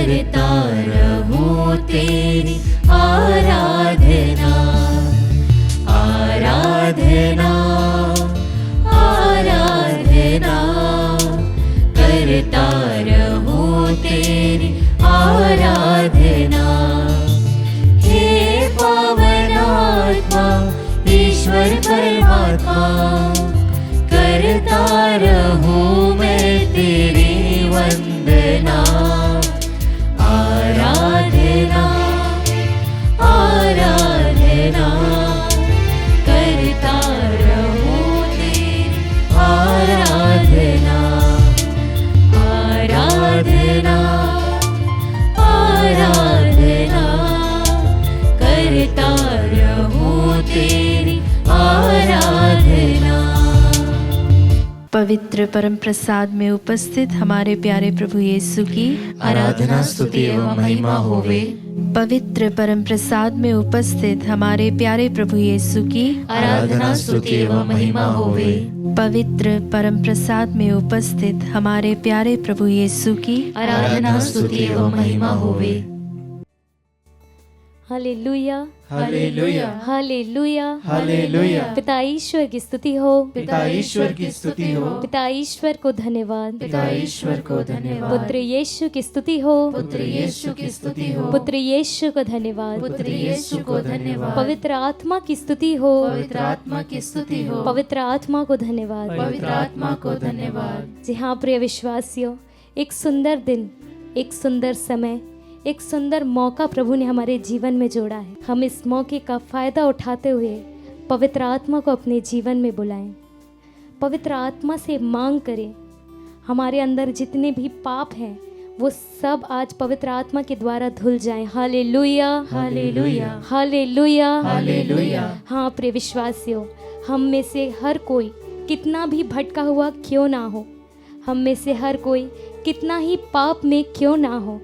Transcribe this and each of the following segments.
करता रहूं तेरी आराधना, आराधना, आराधना, करता रहूं तेरी आराधना। हे पावन आत्मा ईश्वर परमात्मा, करता रहूं मैं तेरी वंदना, आराधना, आराधना, करता रहूं तेरी आराधना, आराधना, आराधना, करता रहूं तेरी आराधना। पवित्र परम प्रसाद में उपस्थित हमारे प्यारे प्रभु यीशु की आराधना स्तुति एवं महिमा होवे। पवित्र परम प्रसाद में उपस्थित हमारे प्यारे प्रभु यीशु की आराधना स्तुति एवं महिमा होवे। पवित्र परम प्रसाद में उपस्थित हमारे प्यारे प्रभु यीशु की आराधना स्तुति एवं महिमा होवे। हालेलुया, हालेलुया, हालेलुया, हालेलुया। पिता ईश्वर की स्तुति हो, पिता ईश्वर की स्तुति हो, पिता ईश्वर को धन्यवाद, पिता ईश्वर को धन्यवाद। पुत्र यीशु की स्तुति हो, पुत्र यीशु की स्तुति हो, पुत्र यीशु को धन्यवाद, पुत्र यीशु को धन्यवाद। पवित्र आत्मा की स्तुति हो, पवित्र आत्मा की स्तुति हो, पवित्र आत्मा को धन्यवाद, पवित्र आत्मा को धन्यवाद। जी हाँ प्रिय विश्वासियों, एक सुंदर दिन, एक सुंदर समय, एक सुंदर मौका प्रभु ने हमारे जीवन में जोड़ा है। हम इस मौके का फ़ायदा उठाते हुए पवित्र आत्मा को अपने जीवन में बुलाएं, पवित्र आत्मा से मांग करें हमारे अंदर जितने भी पाप हैं वो सब आज पवित्र आत्मा के द्वारा धुल जाएं। हालेलुया, हालेलुया, हालेलुया, हालेलुया। हाँ प्रिय विश्वासियों, हम में से हर कोई कितना भी भटका हुआ क्यों ना हो, हम में से हर कोई कितना ही पाप में क्यों ना हो,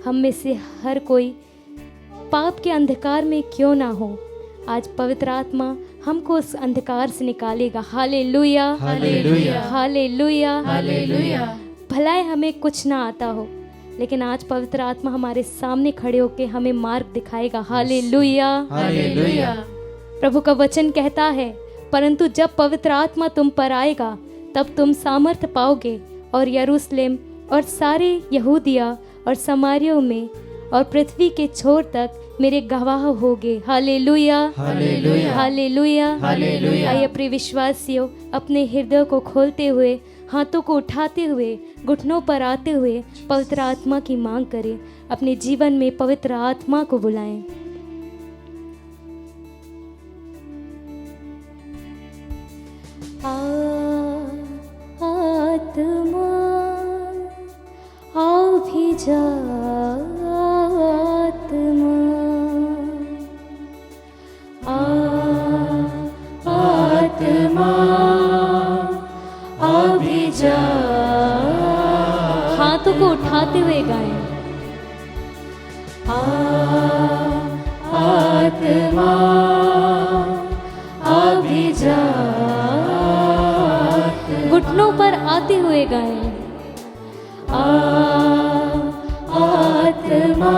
हम में से हर कोई पाप के अंधकार में क्यों ना हो, आज पवित्र आत्मा हमको उस अंधकार से निकालेगा। हालेलुया, हालेलुया, हालेलुया, हालेलुया। भलाए हमें कुछ ना आता हो, लेकिन आज पवित्र आत्मा हमारे सामने खड़े होकर हमें मार्ग दिखाएगा। Hallelujah, hallelujah. प्रभु का वचन कहता है, परंतु जब पवित्र आत्मा तुम पर आएगा तब तुम सामर्थ्य पाओगे और यरूशलेम और सारे यहूदिया और समारियों में और पृथ्वी के छोर तक मेरे गवाह होगे। हालेलुया, हालेलुया, हालेलुया, हालेलुया। आइए प्रिय विश्वासियों, अपने हृदय को खोलते हुए, हाथों को उठाते हुए, घुटनों पर आते हुए पवित्र आत्मा की मांग करें, अपने जीवन में पवित्र आत्मा को बुलाएं। आत्मा आओ भी जा, आत्मा आत्मा आ भी जा। हाथों को उठाते हुए गाएं। आत्मा आ भी जा। घुटनों पर आते हुए गाएं। आत्मा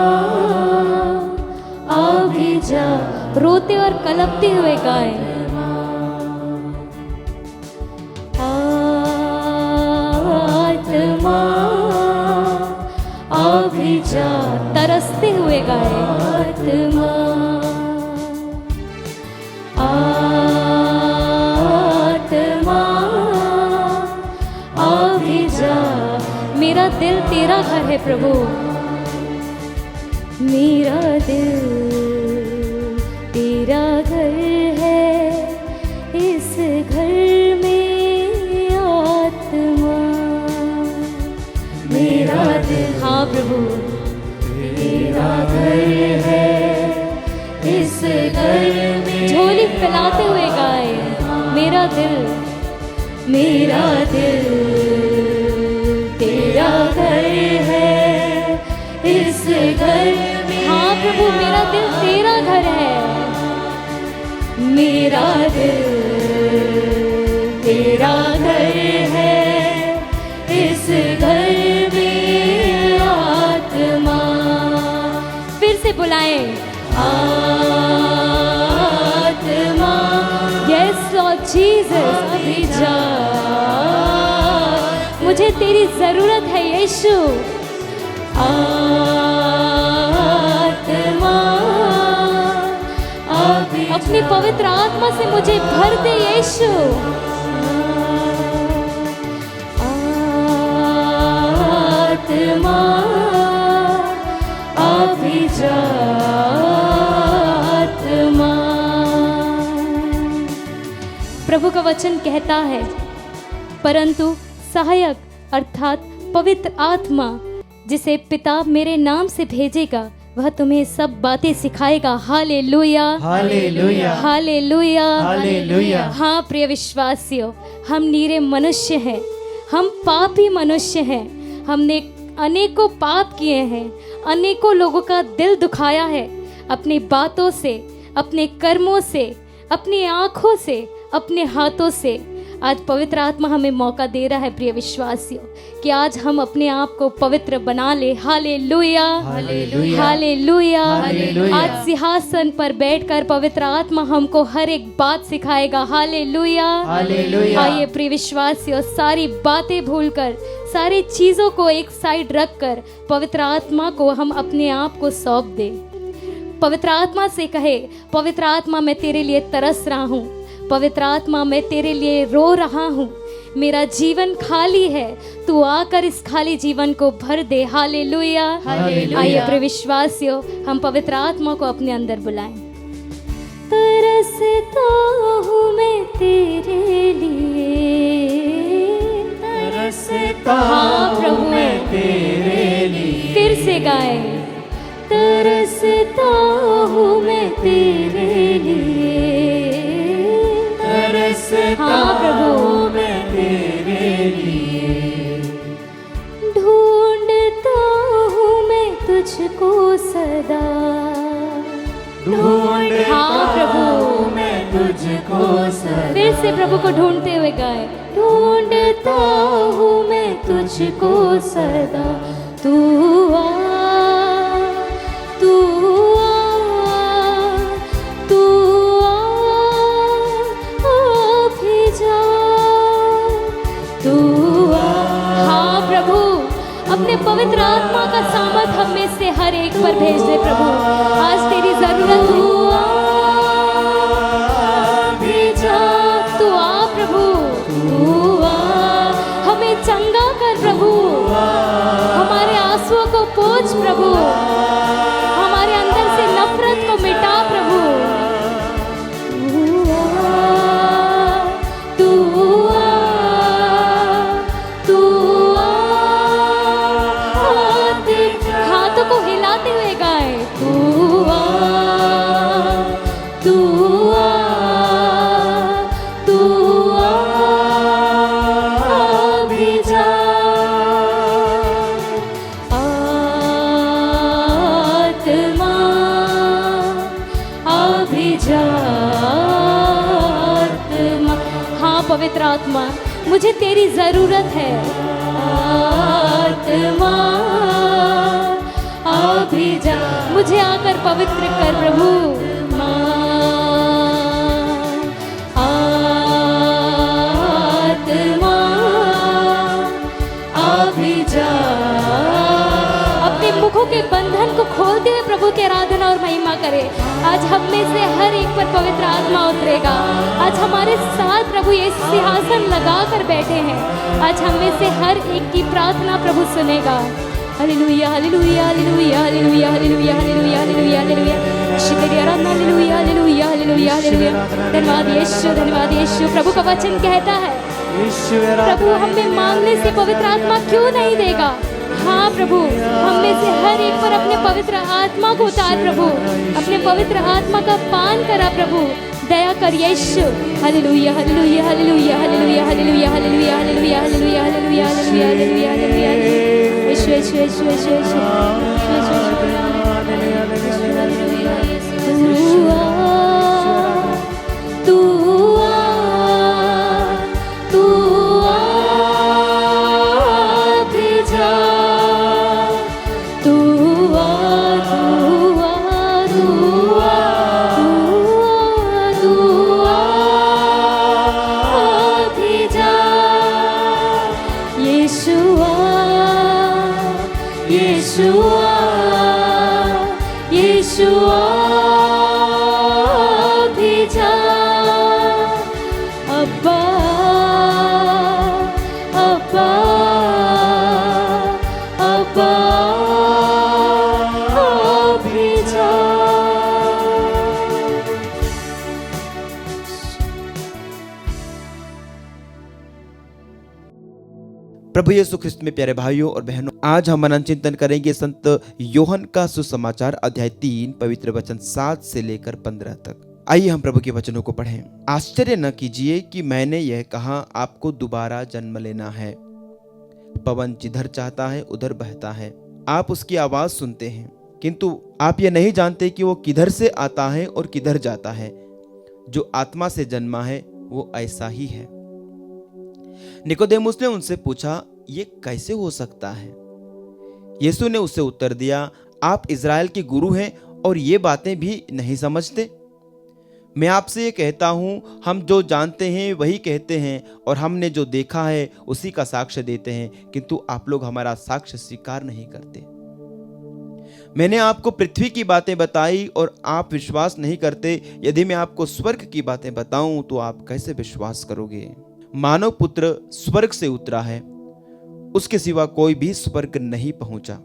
आ भी जा। रोते और कलपते हुए गाएं। आत्मा आ भी जा। तरसते हुए गाएं। आत्मा आ भी जा। मेरा दिल तेरा घर है प्रभु, मेरा दिल तेरा घर है, इस घर में आत्मा। मेरा दिल हाँ प्रभु, तेरा घर है, इस घर में। झोली फैलाते हुए गाए। मेरा दिल तेरा घर है, इस घर में। हाँ प्रभु, मेरा दिल तेरा घर है। मेरा दिल तेरा घर है, इस घर में आत्मा। से बुलाएं। आत्मा यस लॉर्ड जीसस, अभी जा, मुझे तेरी जरूरत है यीशु। आत्मा अभी अपनी पवित्र आत्मा से मुझे भर दे यीशु। आत्मा अभी जा, आत्मा। प्रभु का वचन कहता है, परंतु सहायक अर्थात पवित्र आत्मा जिसे पिता मेरे नाम से भेजेगा वह तुम्हें सब बातें सिखाएगा। हालेलुया, हालेलुया, हालेलुया, हालेलुया। हाँ प्रिय विश्वासियों, हम नीरे मनुष्य हैं, हम पापी मनुष्य हैं। हमने अनेकों पाप किए हैं, अनेकों लोगों का दिल दुखाया है अपनी बातों से, अपने कर्मों से, अपनी आँखों से, अपने हाथों से। आज पवित्र आत्मा हमें मौका दे रहा है प्रिय विश्वासियों कि आज हम अपने आप को पवित्र बना ले। हालेलुया, हालेलुया, हालेलुया। हालेलुया। आज सिंहासन पर बैठकर पवित्र आत्मा हमको हर एक बात सिखाएगा। Hallelujah, hallelujah. आइए प्रिय विश्वासियों, सारी बातें भूलकर, सारी चीजों को एक साइड रखकर पवित्र आत्मा को हम अपने आप को सौंप दे। पवित्र आत्मा से कहे, पवित्र आत्मा मैं तेरे लिए तरस रहा हूँ, पवित्र आत्मा मैं तेरे लिए रो रहा हूँ, मेरा जीवन खाली है, तू आकर इस खाली जीवन को भर दे। Hallelujah, hallelujah. आइए प्रिय विश्वासियों, हम पवित्र आत्मा को अपने अंदर बुलाएं। तरसता हूँ मैं तेरे लिए, तरसता हाँ प्रभु, मैं तेरे लिए। फिर से गाए, तरसता हूँ मैं तेरे लिए, तरसता हाँ प्रभु, मैं तेरे लिए। ढूंढता हूँ मैं तुझको सदा, ढूंढता हाँ प्रभु, मैं तुझको सदा। फिर से प्रभु को ढूंढते हुए गाए, ढूंढता हूँ मैं तुझको सदा, तू आ, तू आ, तू आ, अभी जा, तू आ। हाँ प्रभु, अपने पवित्र आत्मा का सामर्थ हम में से हर एक पर भेज दे प्रभु। आज तेरी जरूरत है, अभी जा, तू आ प्रभु, तू आ, हमें चंगा कर प्रभु, हमारे आंसुओं को पोंछ प्रभु, हमारे अंदर से नफरत को मिटा प्रभु। तू आ, तू आ, हाथों को हिलाते हुए गाए, तू आ, तू आ, तू आ, अभी जा, आत्मा अभी जा, आत्मा। हाँ पवित्र आत्मा, मुझे तेरी जरूरत है। आत्मा अभी जा, मुझे आकर पवित्र कर प्रभु। आत्मा अभी जा, अपने मुखों के बंधन को खोलते हुए प्रभु की आराधना और महिमा करे। आज हम में से हर एक पर पवित्र आत्मा उतरेगा। आज हमारे साथ प्रभु ये सिंहासन लगा कर बैठे हैं। आज हम में से हर एक की प्रार्थना प्रभु सुनेगा। हालेलुया, हालेलुया, हालेलुया, हालेलुया, हालेलुया, हालेलुया, हालेलुया, हालेलुया। शुक्रिया आराधना, हालेलुया, हालेलुया, हालेलुया, हालेलुया। धन्यवाद यीशु, धन्यवाद यीशु। प्रभु का वचन कहता है, प्रभु हमें मांगने से पवित्र आत्मा क्यों नहीं देगा। हाँ प्रभु, हम में से हर एक पर अपने पवित्र आत्मा को उतार प्रभु, अपने पवित्र आत्मा का पान करा प्रभु। दया कर यीशु। हालेलुया, हालेलुया, हालेलुया, हालेलुया, हालेलुया, हालेलुया, हालेलुया, हालेलुया, हालेलुया, हालेलुया, हालेलुया, हालेलुया। यीशु, यीशु, यीशु, यीशु, यीशु, यीशु, तू आ, तू आ, अभी जा, तू आ, तू आ, यीशुआ भी जा अब्बा अब्बा अब्बा भी जा। प्रभु यीशु ख्रिस्त में प्यारे भाइयों और बहनों, आज हम मनन चिंतन करेंगे संत योहन का सुसमाचार अध्याय 3 पवित्र वचन 7 से लेकर 15 तक। आइए हम प्रभु के वचनों को पढ़ें। आश्चर्य न कीजिए कि मैंने यह कहा, आपको दोबारा जन्म लेना है। पवन जिधर चाहता है उधर बहता है, आप उसकी आवाज सुनते हैं, किंतु आप यह नहीं जानते कि वो किधर से आता है और किधर जाता है। जो आत्मा से जन्मा है वो ऐसा ही है। निकोदेमुस ने उनसे पूछा, ये कैसे हो सकता है? यीशु ने उसे उत्तर दिया, आप इज़राइल के गुरु हैं और ये बातें भी नहीं समझते? मैं आपसे ये कहता हूं, हम जो जानते हैं वही कहते हैं और हमने जो देखा है उसी का साक्ष्य देते हैं, किंतु आप लोग हमारा साक्ष्य स्वीकार नहीं करते। मैंने आपको पृथ्वी की बातें बताई और आप विश्वास नहीं करते। यदि मैं आपको स्वर्ग की बातें बताऊं तो आप कैसे विश्वास करोगे? मानव पुत्र स्वर्ग से उतरा है, उसके सिवा कोई भी स्वर्ग नहीं पहुंचा।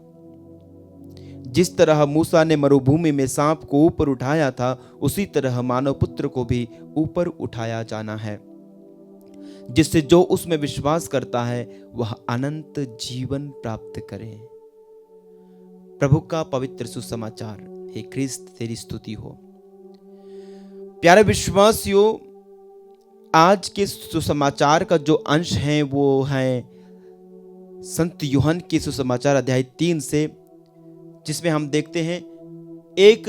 जिस तरह मूसा ने मरुभूमि में सांप को ऊपर उठाया था, उसी तरह मानव पुत्र को भी ऊपर उठाया जाना है, जिससे जो उसमें विश्वास करता है वह अनंत जीवन प्राप्त करे। प्रभु का पवित्र सुसमाचार। हे क्रिस्त, तेरी स्तुति हो। प्यारे विश्वासियों, आज के सुसमाचार का जो अंश है वो है संत यूहन के सुसमाचार अध्याय 3 से, जिसमें हम देखते हैं एक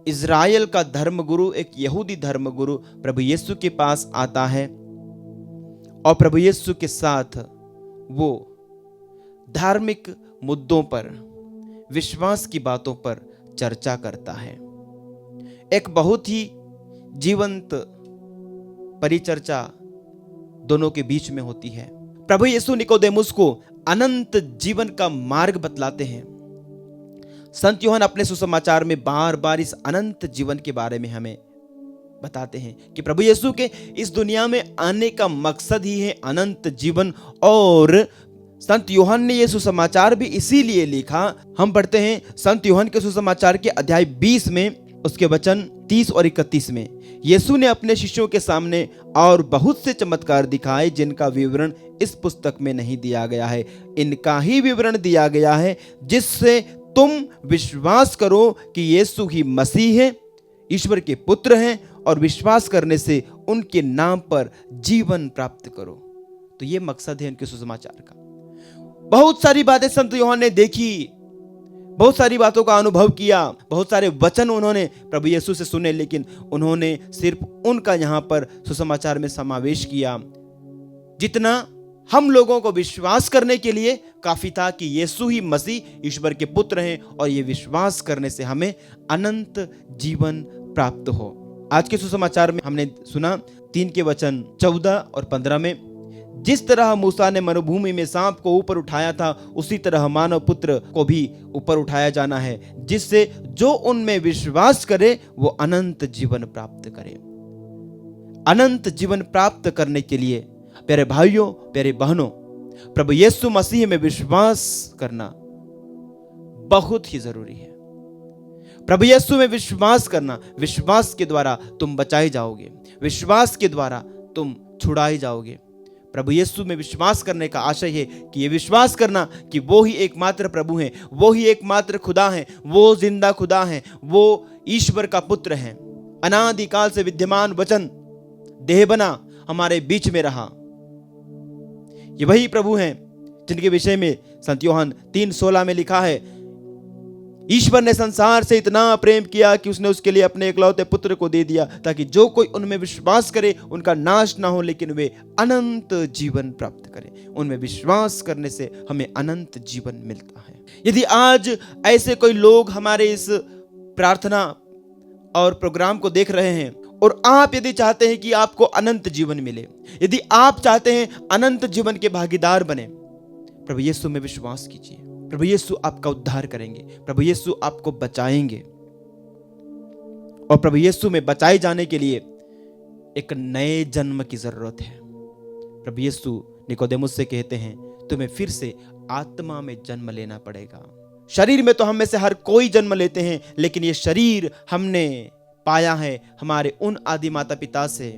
इज़राइल का धर्मगुरु, एक यहूदी धर्मगुरु प्रभु यीशु के पास आता है और प्रभु यीशु के साथ वो धार्मिक मुद्दों पर, विश्वास की बातों पर चर्चा करता है। एक बहुत ही जीवंत परिचर्चा दोनों के बीच में होती है। प्रभु यीशु निकोदेमुस को अनंत जीवन का मार्ग बतलाते हैं। संत यूहन अपने सुसमाचार में बार बार इस अनंत जीवन के बारे में हमें बताते हैं कि प्रभु यीशु के इस दुनिया में आने का मकसद ही है अनंत जीवन। और संत यूहन ने यह सुसमाचार भी इसीलिए लिखा। हम पढ़ते हैं संत यूहन के सुसमाचार के अध्याय 20 में उसके वचन 30 और 31 में, यीशु ने अपने शिष्यों के सामने और बहुत से चमत्कार दिखाए जिनका विवरण इस पुस्तक में नहीं दिया गया है। इनका ही विवरण दिया गया है जिससे तुम विश्वास करो कि यीशु ही मसीह है, ईश्वर के पुत्र हैं, और विश्वास करने से उनके नाम पर जीवन प्राप्त करो। तो ये मकसद है उनके सुसमाचार का। बहुत सारी बातें संत यूहन ने देखी, बहुत सारी बातों का अनुभव किया, बहुत सारे वचन उन्होंने प्रभु यीशु से सुने, लेकिन उन्होंने सिर्फ उनका यहाँ पर सुसमाचार में समावेश किया जितना हम लोगों को विश्वास करने के लिए काफी था कि यीशु ही मसीह ईश्वर के पुत्र हैं और ये विश्वास करने से हमें अनंत जीवन प्राप्त हो। आज के सुसमाचार में हमने सुना 3 के वचन 14 और 15 में, जिस तरह मूसा ने मरुभूमि में सांप को ऊपर उठाया था, उसी तरह मानव पुत्र को भी ऊपर उठाया जाना है, जिससे जो उनमें विश्वास करे वो अनंत जीवन प्राप्त करे। अनंत जीवन प्राप्त करने के लिए प्यारे भाइयों, प्यारे बहनों, प्रभु यीशु मसीह में विश्वास करना बहुत ही जरूरी है। प्रभु यीशु में विश्वास करना, विश्वास के द्वारा तुम बचाए जाओगे, विश्वास के द्वारा तुम छुड़ाए जाओगे। प्रभु यीशु में विश्वास करने का आशय है कि ये विश्वास करना कि वो ही एकमात्र प्रभु हैं, वो ही एकमात्र खुदा हैं, वो जिंदा खुदा हैं, वो ईश्वर का पुत्र हैं। अनादिकाल से विद्यमान वचन देह बना हमारे बीच में रहा। ये वही प्रभु हैं जिनके विषय में संत यूहन 3:16 में लिखा है, ईश्वर ने संसार से इतना प्रेम किया कि उसने उसके लिए अपने एकलौते पुत्र को दे दिया, ताकि जो कोई उनमें विश्वास करे उनका नाश ना हो, लेकिन वे अनंत जीवन प्राप्त करें। उनमें विश्वास करने से हमें अनंत जीवन मिलता है। यदि आज ऐसे कोई लोग हमारे इस प्रार्थना और प्रोग्राम को देख रहे हैं और आप यदि चाहते हैं कि आपको अनंत जीवन मिले, यदि आप चाहते हैं अनंत जीवन के भागीदार बने, प्रभु यीशु में विश्वास कीजिए। प्रभु यीशु आपका उद्धार करेंगे, प्रभु यीशु आपको बचाएंगे। और प्रभु यीशु में बचाए जाने के लिए एक नए जन्म की जरूरत है। प्रभु यीशु निकोदेमुस से कहते हैं, तुम्हें फिर से आत्मा में जन्म लेना पड़ेगा। शरीर में तो हम में से हर कोई जन्म लेते हैं, लेकिन ये शरीर हमने पाया है हमारे उन आदि माता पिता से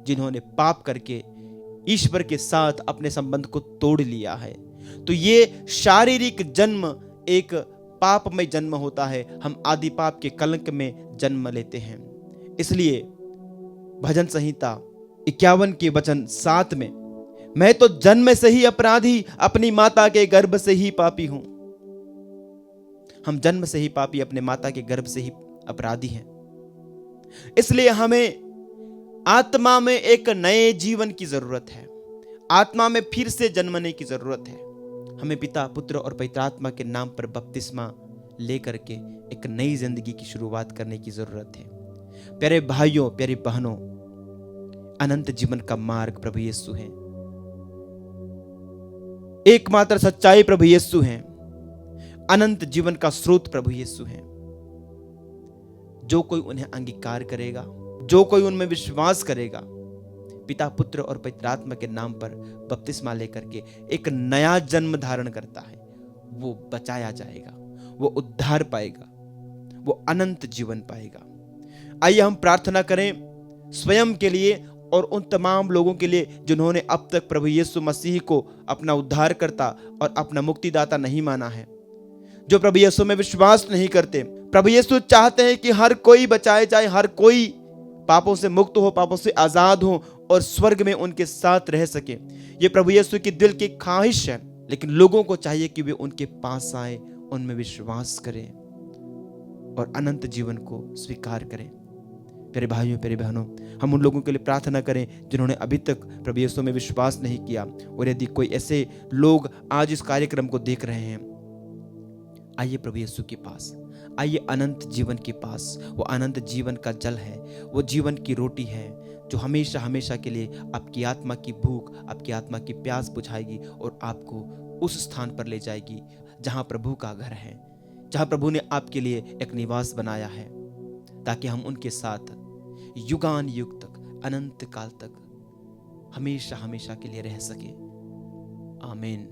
जिन्होंने पाप करके ईश्वर के साथ अपने संबंध को तोड़ लिया है। तो ये शारीरिक जन्म एक पापमय जन्म होता है। हम आदि पाप के कलंक में जन्म लेते हैं। इसलिए भजन संहिता 51 के वचन 7 में, मैं तो जन्म से ही अपराधी, अपनी माता के गर्भ से ही पापी हूं। हम जन्म से ही पापी, अपने माता के गर्भ से ही अपराधी हैं। इसलिए हमें आत्मा में एक नए जीवन की जरूरत है। आत्मा में फिर से जन्मने की जरूरत है। हमें पिता, पुत्र और पवित्र आत्मा के नाम पर बपतिस्मा लेकर के एक नई जिंदगी की शुरुआत करने की जरूरत है। प्यारे भाइयों, प्यारी बहनों, अनंत जीवन का मार्ग प्रभु यीशु है। एकमात्र सच्चाई प्रभु यीशु है। अनंत जीवन का स्रोत प्रभु यीशु है। जो कोई उन्हें अंगीकार करेगा, जो कोई उनमें विश्वास करेगा, पिता, पुत्र और पवित्र आत्मा के नाम पर बपतिस्मा लेकर के एक नया जन्म धारण करता है, वो बचाया जाएगा, वो उद्धार पाएगा, वो अनंत जीवन पाएगा। आइए हम प्रार्थना करें स्वयं के लिए और उन तमाम लोगों के लिए जिन्होंने अब तक प्रभु यीशु मसीह को अपना उद्धारकर्ता और अपना मुक्तिदाता नहीं माना है, जो प्रभु यीशु में विश्वास नहीं करते। प्रभु यीशु चाहते हैं कि हर कोई बचाए जाए, हर कोई पापों से मुक्त हो, पापों से आजाद हो और स्वर्ग में उनके साथ रह सके। ये प्रभु यीशु की दिल की ख्वाहिश है, लेकिन लोगों को चाहिए कि वे उनके पास आए, उनमें विश्वास करें और अनंत जीवन को स्वीकार करें। प्यारे भाइयों, प्यारे बहनों, हम उन लोगों के लिए प्रार्थना करें जिन्होंने अभी तक प्रभु यीशु में विश्वास नहीं किया। और यदि कोई ऐसे लोग आज इस कार्यक्रम को देख रहे हैं, आइए प्रभु यीशु के पास, आइए अनंत जीवन के पास। वो अनंत जीवन का जल है, वो जीवन की रोटी है जो हमेशा हमेशा के लिए आपकी आत्मा की भूख, आपकी आत्मा की प्यास बुझाएगी और आपको उस स्थान पर ले जाएगी जहां प्रभु का घर है, जहां प्रभु ने आपके लिए एक निवास बनाया है, ताकि हम उनके साथ युगान युग तक, अनंत काल तक, हमेशा हमेशा के लिए रह सके। आमीन।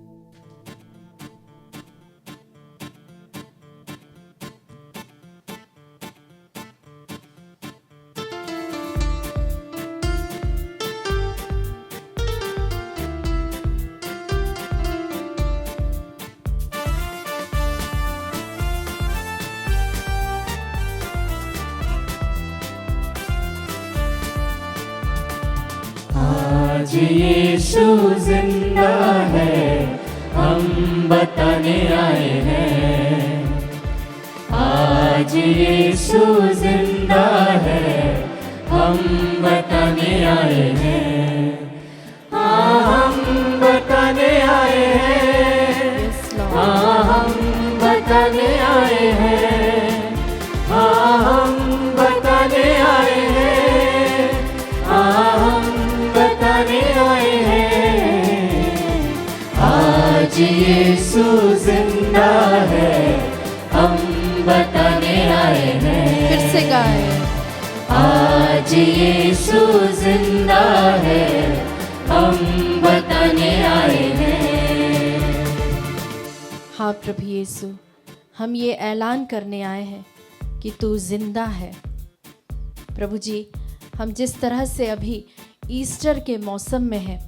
आज यीशु जिंदा है, हम बताने आए हैं। आज यीशु जिंदा है, हम बताने आए हैं। हाँ, हम बताने आए हैं। हाँ, हम बताने आए हैं। हाँ, हम बताने आए हैं। हाँ, हम बताने आए हैं। आज यीशु जिंदा है, हम बताने आए हैं। फिर से गाए। आज यीशु जिंदा है, हम बताने आए हैं। हाँ प्रभु यीशु, हम ये ऐलान करने आए हैं कि तू जिंदा है। प्रभु जी, हम जिस तरह से अभी ईस्टर के मौसम में हैं,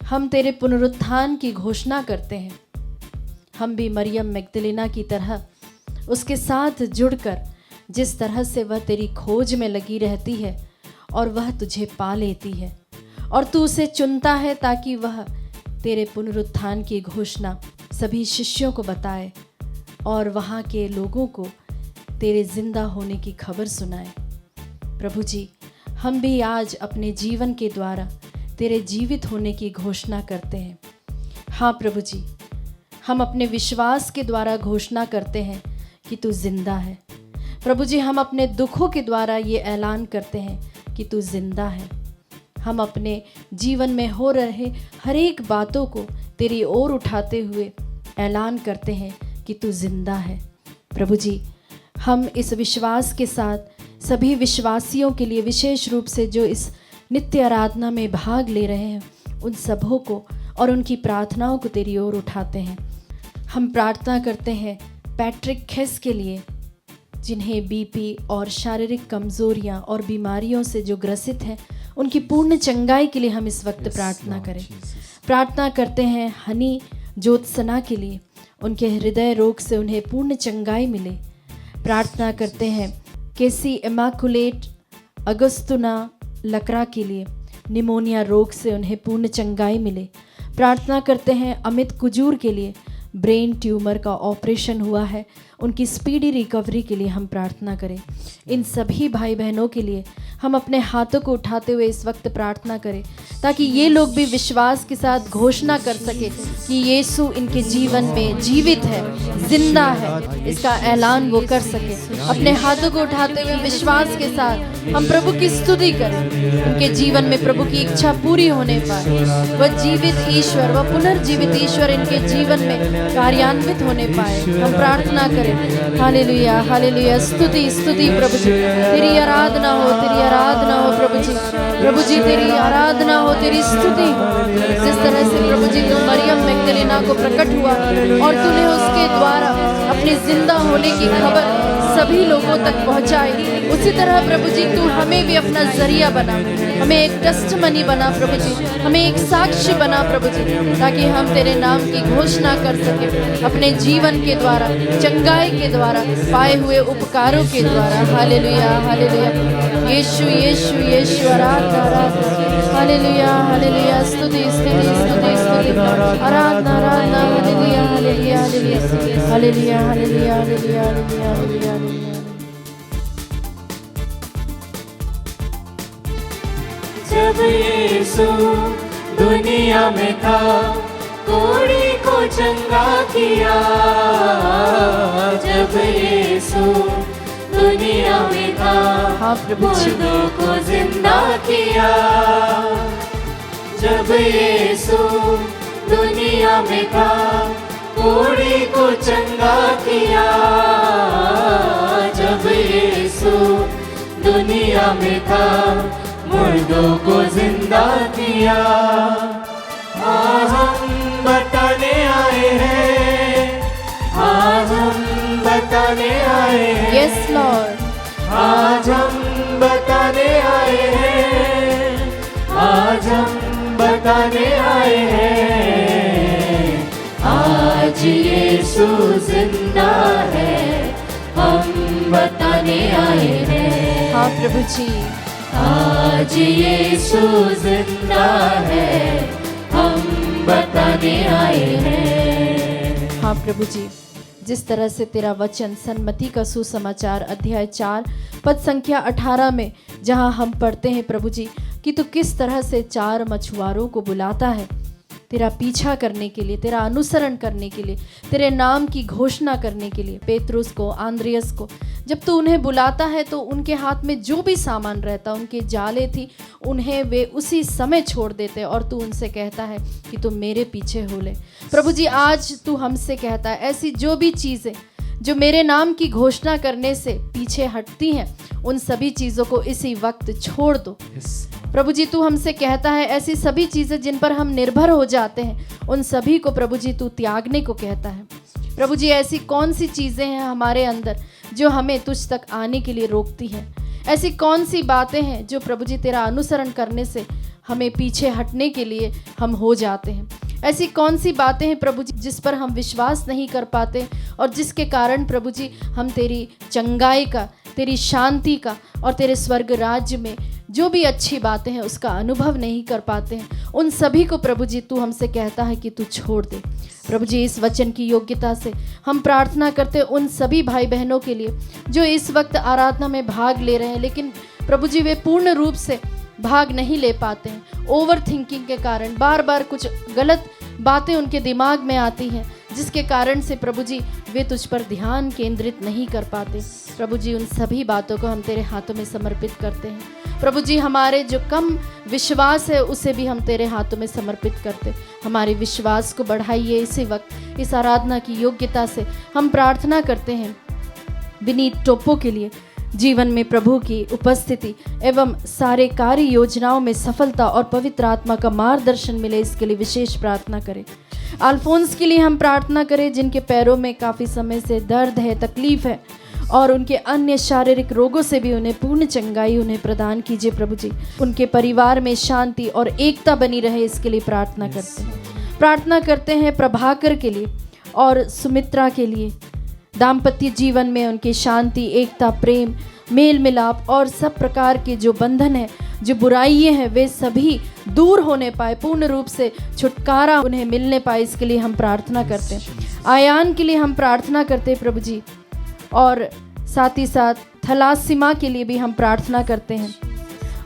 हम तेरे पुनरुत्थान की घोषणा करते हैं। हम भी मरियम मैगदलेना की तरह उसके साथ जुड़कर जिस तरह से वह तेरी खोज में लगी रहती है और वह तुझे पा लेती है और तू उसे चुनता है ताकि वह तेरे पुनरुत्थान की घोषणा सभी शिष्यों को बताए और वहाँ के लोगों को तेरे जिंदा होने की खबर सुनाए। प्रभु जी, हम भी आज अपने जीवन के द्वारा तेरे जीवित होने की घोषणा करते हैं। हाँ प्रभु जी, हम अपने विश्वास के द्वारा घोषणा करते हैं कि तू जिंदा है। प्रभु जी, हम अपने दुखों के द्वारा ये ऐलान करते हैं कि तू जिंदा है। हम अपने जीवन में हो रहे हर एक बातों को तेरी ओर उठाते हुए ऐलान करते हैं कि तू जिंदा है। प्रभु जी, हम इस विश्वास के साथ सभी विश्वासियों के लिए, विशेष रूप से जो इस नित्य आराधना में भाग ले रहे हैं, उन सबों को और उनकी प्रार्थनाओं को तेरी ओर उठाते हैं। हम प्रार्थना करते हैं पैट्रिक खेस के लिए, जिन्हें बीपी और शारीरिक कमजोरियां और बीमारियों से जो ग्रसित हैं, उनकी पूर्ण चंगाई के लिए हम इस वक्त प्रार्थना करें। प्रार्थना करते हैं हनी ज्योत्सना के लिए, उनके हृदय रोग से उन्हें पूर्ण चंगाई मिले। प्रार्थना करते हैं केसी इमाकुलेट अगस्तुना लकड़ा के लिए, निमोनिया रोग से उन्हें पूर्ण चंगाई मिले। प्रार्थना करते हैं अमित कुजूर के लिए, ब्रेन ट्यूमर का ऑपरेशन हुआ है, उनकी स्पीडी रिकवरी के लिए हम प्रार्थना करें। इन सभी भाई बहनों के लिए हम अपने हाथों को उठाते हुए इस वक्त प्रार्थना करें, ताकि ये लोग भी विश्वास के साथ घोषणा कर सके कि यीशु इनके जीवन में जीवित है, जिंदा है। इसका ऐलान वो कर सके। अपने हाथों को उठाते हुए विश्वास के साथ हम प्रभु की स्तुति करें। उनके जीवन में प्रभु की इच्छा पूरी होने पाए, वह जीवित ईश्वर, वह पुनर्जीवित ईश्वर इनके जीवन में कार्यान्वित होने पाए। हम प्रार्थना करें। हालेलुया, हालेलुया। स्तुति, स्तुति प्रभु जी, तेरी आराधना हो, तेरी आराधना हो प्रभु जी। प्रभु जी तेरी आराधना हो, तेरी स्तुति हो। जिस तरह से प्रभु जी तू मरियम मगदलीना को प्रकट हुआ और तूने उसके द्वारा अपने जिंदा होने की खबर सभी लोगों तक पहुंचाई, उसी तरह प्रभु जी तू हमें भी अपना जरिया बना, हमें एक टेस्टमनी बना प्रभु जी, हमें एक साक्षी बना प्रभु जी, ताकि हम तेरे नाम की घोषणा कर सके अपने जीवन के द्वारा, चंगाई के द्वारा, पाए हुए उपकारों के द्वारा। हालेलुया, हालेलुया। यीशु, यीशु, यीशु। आराधना, आराधना। हालेलुया, हालेलुया। स्तुति, स्तुति, स्तुति, स्तुति। आराधना, आराधना। हालेलुया, हालेलुया, हालेलुया, हालेलुया, हालेलुया, हालेलुया, हालेलुया, हालेलुया। जब यीशु दुनिया में था, कोढ़ी को चंगा किया। जब यीशु दुनिया में था, मुर्दों को जिंदा किया। जब यीशु दुनिया में था, कोढ़ी को चंगा किया। जब यीशु दुनिया में था, मुर्दों को जिंदा किया। आज हम बताने आए हैं, आज हम बताने आए हैं। Yes Lord. आज हम बताने आए हैं, आज हम बताने आए हैं। आज यीशु जिंदा है, हम बताने आए हैं। हाँ प्रभु जी। आज यीशु जिंदा है, हम बताने आए हैं। हाँ प्रभु जी, जिस तरह से तेरा वचन सन्मति का सुसमाचार अध्याय 4 पद संख्या 18 में जहाँ हम पढ़ते हैं प्रभु जी कि तू किस तरह से 4 मछुआरों को बुलाता है तेरा पीछा करने के लिए, तेरा अनुसरण करने के लिए, तेरे नाम की घोषणा करने के लिए। पेतरुस को, आंद्रियस को जब तू उन्हें बुलाता है तो उनके हाथ में जो भी सामान रहता, उनके जाले थी, उन्हें वे उसी समय छोड़ देते और तू उनसे कहता है कि तुम मेरे पीछे हो ले। प्रभु जी, आज तू हमसे कहता है ऐसी जो भी चीज़ें जो मेरे नाम की घोषणा करने से पीछे हटती हैं, उन सभी चीज़ों को इसी वक्त छोड़ दो। प्रभु जी, तू हमसे कहता है ऐसी सभी चीज़ें जिन पर हम निर्भर हो जाते हैं, उन सभी को प्रभु जी तू त्यागने को कहता है। प्रभु जी, ऐसी कौन सी चीज़ें हैं हमारे अंदर जो हमें तुझ तक आने के लिए रोकती हैं? ऐसी कौन सी बातें हैं जो प्रभु जी तेरा अनुसरण करने से हमें पीछे हटने के लिए हम हो जाते हैं? ऐसी कौन सी बातें हैं प्रभु जी जिस पर हम विश्वास नहीं कर पाते और जिसके कारण प्रभु जी हम तेरी चंगाई का, तेरी शांति का और तेरे स्वर्ग राज्य में जो भी अच्छी बातें हैं उसका अनुभव नहीं कर पाते हैं? उन सभी को प्रभु जी तू हमसे कहता है कि तू छोड़ दे। प्रभु जी, इस वचन की योग्यता से हम प्रार्थना करते हैं उन सभी भाई बहनों के लिए जो इस वक्त आराधना में भाग ले रहे हैं, लेकिन प्रभु जी वे पूर्ण रूप से भाग नहीं ले पाते हैं। ओवर थिंकिंग के कारण बार बार कुछ गलत बातें उनके दिमाग में आती हैं, जिसके कारण से प्रभु जी वे तुझ पर ध्यान केंद्रित नहीं कर पाते। प्रभु जी, उन सभी बातों को हम तेरे हाथों में समर्पित करते हैं। प्रभु जी, हमारे जो कम विश्वास है उसे भी हम तेरे हाथों में समर्पित करते। हमारे विश्वास को बढ़ाइए। इसी वक्त इस आराधना की योग्यता से हम प्रार्थना करते हैं विनीत टोपो के लिए, जीवन में प्रभु की उपस्थिति एवं सारे कार्य योजनाओं में सफलता और पवित्र आत्मा का मार्गदर्शन मिले, इसके लिए विशेष प्रार्थना करें। अल्फोंस के लिए हम प्रार्थना करें जिनके पैरों में काफ़ी समय से दर्द है, तकलीफ है और उनके अन्य शारीरिक रोगों से भी उन्हें पूर्ण चंगाई उन्हें प्रदान कीजिए प्रभु जी। उनके परिवार में शांति और एकता बनी रहे, इसके लिए प्रार्थना करते हैं। प्रार्थना करते हैं प्रभाकर के लिए और सुमित्रा के लिए, दाम्पत्य जीवन में उनकी शांति, एकता, प्रेम, मेल मिलाप और सब प्रकार के जो बंधन है, जो बुराइयां हैं, वे सभी दूर होने पाए, पूर्ण रूप से छुटकारा उन्हें मिलने पाए, इसके लिए हम प्रार्थना करते हैं। आयान के लिए हम प्रार्थना करते हैं प्रभु जी, और साथ ही साथ थलासीमा के लिए भी हम प्रार्थना करते हैं।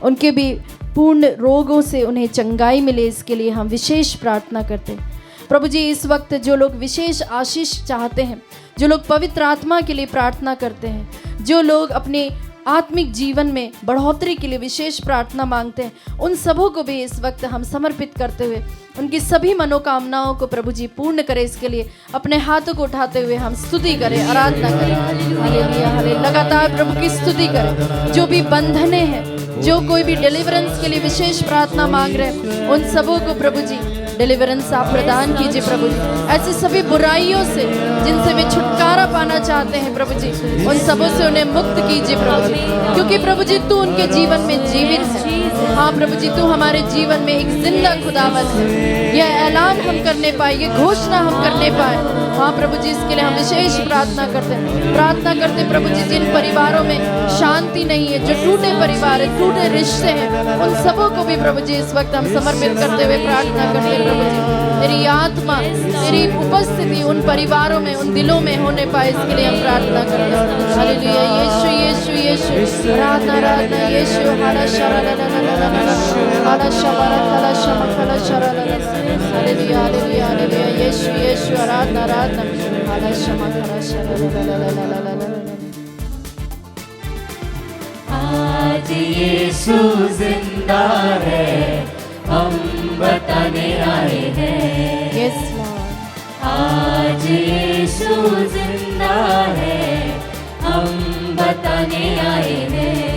उनके भी पूर्ण रोगों से उन्हें चंगाई मिले, इसके लिए हम विशेष प्रार्थना करते हैं प्रभु जी। इस वक्त जो लोग विशेष आशीष चाहते हैं, जो लोग पवित्र आत्मा के लिए प्रार्थना करते हैं, जो लोग अपने आत्मिक जीवन में बढ़ोतरी के लिए विशेष प्रार्थना मांगते हैं, उन सबों को भी इस वक्त हम समर्पित करते हुए उनकी सभी मनोकामनाओं को प्रभु जी पूर्ण करें, इसके लिए अपने हाथों को उठाते हुए हम स्तुति करें, आराधना करें। Hallelujah, hallelujah. लगातार प्रभु की स्तुति करें। जो भी बंधने हैं, जो कोई भी डिलीवरेंस के लिए विशेष प्रार्थना मांग रहे हैं, उन सबों को प्रभु जी डिलीवरेंस आप प्रदान कीजिए प्रभु जी। ऐसी सभी बुराइयों से जिनसे वे छुटकारा पाना चाहते हैं प्रभु जी, उन सबों से उन्हें मुक्त कीजिए प्रभु जी, क्योंकि प्रभु जी तू उनके जीवन में जीवित है। हाँ प्रभु जी, तू हमारे जीवन में एक जिंदा खुदावंद है। यह ऐलान हम करने पाए, ये घोषणा हम करने पाए। हाँ प्रभु जी, इसके लिए हम विशेष प्रार्थना करते हैं। प्रार्थना करते प्रभु जी, जिन परिवारों में शांति नहीं है, जो टूटे परिवार है, टूटे रिश्ते हैं, उन सबों को भी प्रभु जी इस वक्त हम समर्पित करते हुए प्रार्थना करते हैं प्रभु जी। तेरी आत्मा, तेरी उपस्थिति उन परिवारों में, उन दिलों में होने पाए, इसके लिए हम प्रार्थना करते हैं। हालेलुया। यीशु यीशु यीशु, आराधना आराधना यीशु। हाला शरा ला ला ला ला ला ला, हाला शबरा कला शमा कला शरा ला ला। हालेलुया हालेलुया हालेलुया। यीशु यीशु, आराधना आराधना, हाला शमा कला शरा ला ला ला ला ला ला ला। आज यीशु जिंदा है, हम बताने आए हैं। Yes Lord. आज यीशु जिंदा है, हम बताने आए हैं।